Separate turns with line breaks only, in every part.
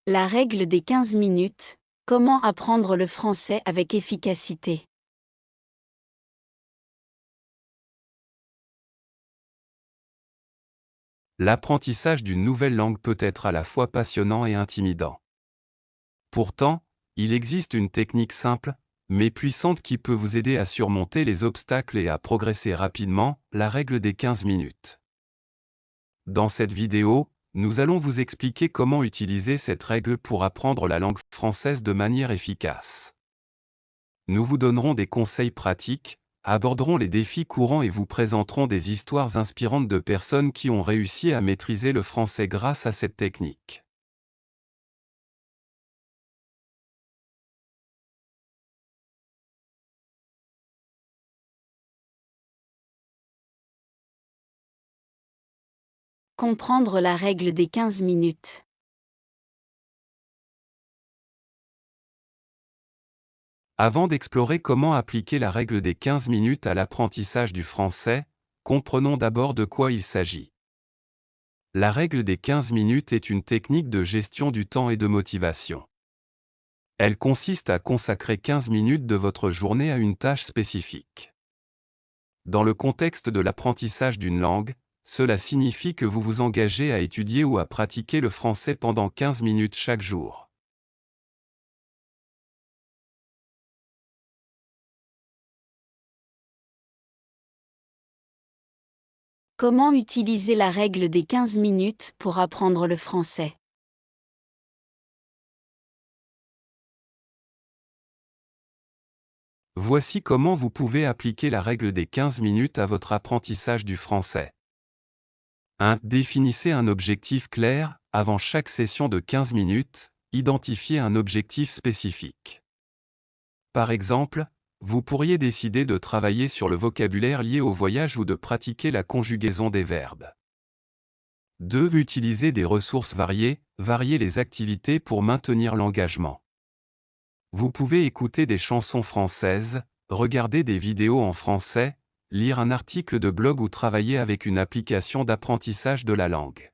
La règle des 15 minutes. Comment apprendre le français avec efficacité?
L'apprentissage d'une nouvelle langue peut être à la fois passionnant et intimidant. Pourtant, il existe une technique simple, mais puissante qui peut vous aider à surmonter les obstacles et à progresser rapidement, la règle des 15 minutes. Dans cette vidéo, nous allons vous expliquer comment utiliser cette règle pour apprendre la langue française de manière efficace. Nous vous donnerons des conseils pratiques, aborderons les défis courants et vous présenterons des histoires inspirantes de personnes qui ont réussi à maîtriser le français grâce à cette technique.
Comprendre la règle des 15 minutes.
Avant d'explorer comment appliquer la règle des 15 minutes à l'apprentissage du français, comprenons d'abord de quoi il s'agit. La règle des 15 minutes est une technique de gestion du temps et de motivation. Elle consiste à consacrer 15 minutes de votre journée à une tâche spécifique. Dans le contexte de l'apprentissage d'une langue, cela signifie que vous vous engagez à étudier ou à pratiquer le français pendant 15 minutes chaque jour.
Comment utiliser la règle des 15 minutes pour apprendre le français?
Voici comment vous pouvez appliquer la règle des 15 minutes à votre apprentissage du français. 1. Définissez un objectif clair. Avant chaque session de 15 minutes, identifiez un objectif spécifique. Par exemple, vous pourriez décider de travailler sur le vocabulaire lié au voyage ou de pratiquer la conjugaison des verbes. 2. Utilisez des ressources variées. Variez les activités pour maintenir l'engagement. Vous pouvez écouter des chansons françaises, regarder des vidéos en français, lire un article de blog ou travailler avec une application d'apprentissage de la langue.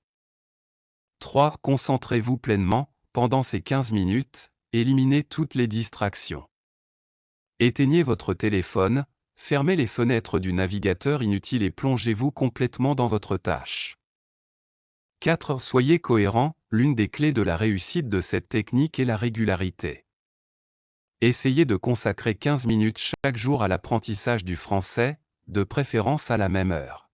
3. Concentrez-vous pleinement, pendant ces 15 minutes, éliminez toutes les distractions. Éteignez votre téléphone, fermez les fenêtres du navigateur inutile et plongez-vous complètement dans votre tâche. 4. Soyez cohérent. L'une des clés de la réussite de cette technique est la régularité. Essayez de consacrer 15 minutes chaque jour à l'apprentissage du français, de préférence à la même heure.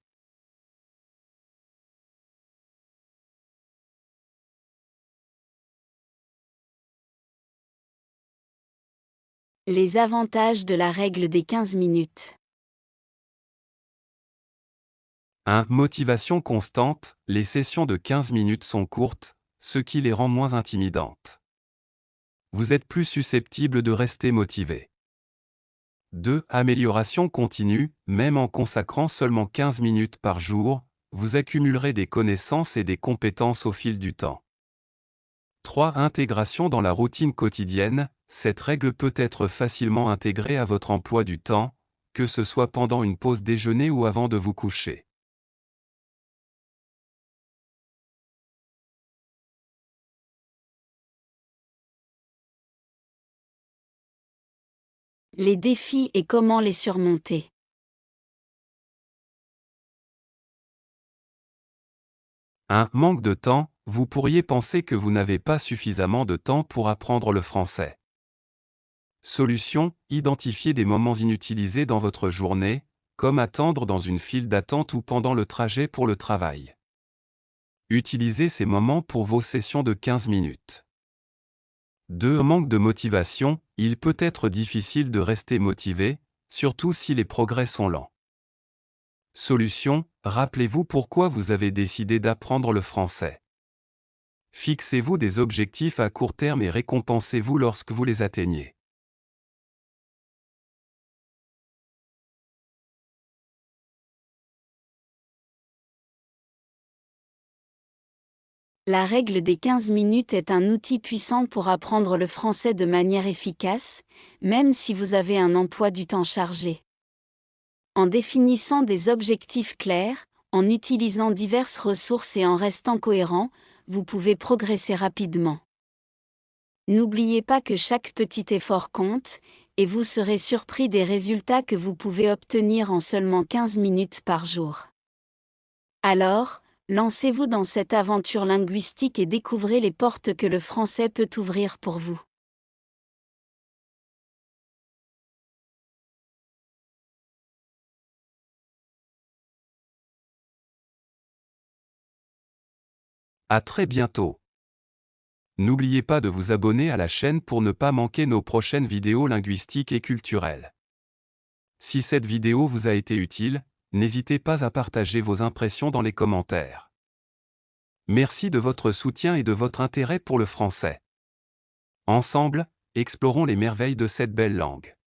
Les avantages de la règle des 15 minutes.
1. Motivation constante. Les sessions de 15 minutes sont courtes, ce qui les rend moins intimidantes. Vous êtes plus susceptible de rester motivé. 2. Amélioration continue. Même en consacrant seulement 15 minutes par jour, vous accumulerez des connaissances et des compétences au fil du temps. 3. Intégration dans la routine quotidienne. Cette règle peut être facilement intégrée à votre emploi du temps, que ce soit pendant une pause déjeuner ou avant de vous coucher.
Les défis et comment les surmonter.
Un manque de temps. Vous pourriez penser que vous n'avez pas suffisamment de temps pour apprendre le français. Solution, identifiez des moments inutilisés dans votre journée, comme attendre dans une file d'attente ou pendant le trajet pour le travail. Utilisez ces moments pour vos sessions de 15 minutes. 2. Manque de motivation. Il peut être difficile de rester motivé, surtout si les progrès sont lents. Solution, rappelez-vous pourquoi vous avez décidé d'apprendre le français. Fixez-vous des objectifs à court terme et récompensez-vous lorsque vous les atteignez.
La règle des 15 minutes est un outil puissant pour apprendre le français de manière efficace, même si vous avez un emploi du temps chargé. En définissant des objectifs clairs, en utilisant diverses ressources et en restant cohérent, vous pouvez progresser rapidement. N'oubliez pas que chaque petit effort compte, et vous serez surpris des résultats que vous pouvez obtenir en seulement 15 minutes par jour. Alors, lancez-vous dans cette aventure linguistique et découvrez les portes que le français peut ouvrir pour vous.
À très bientôt. N'oubliez pas de vous abonner à la chaîne pour ne pas manquer nos prochaines vidéos linguistiques et culturelles. Si cette vidéo vous a été utile, n'hésitez pas à partager vos impressions dans les commentaires. Merci de votre soutien et de votre intérêt pour le français. Ensemble, explorons les merveilles de cette belle langue.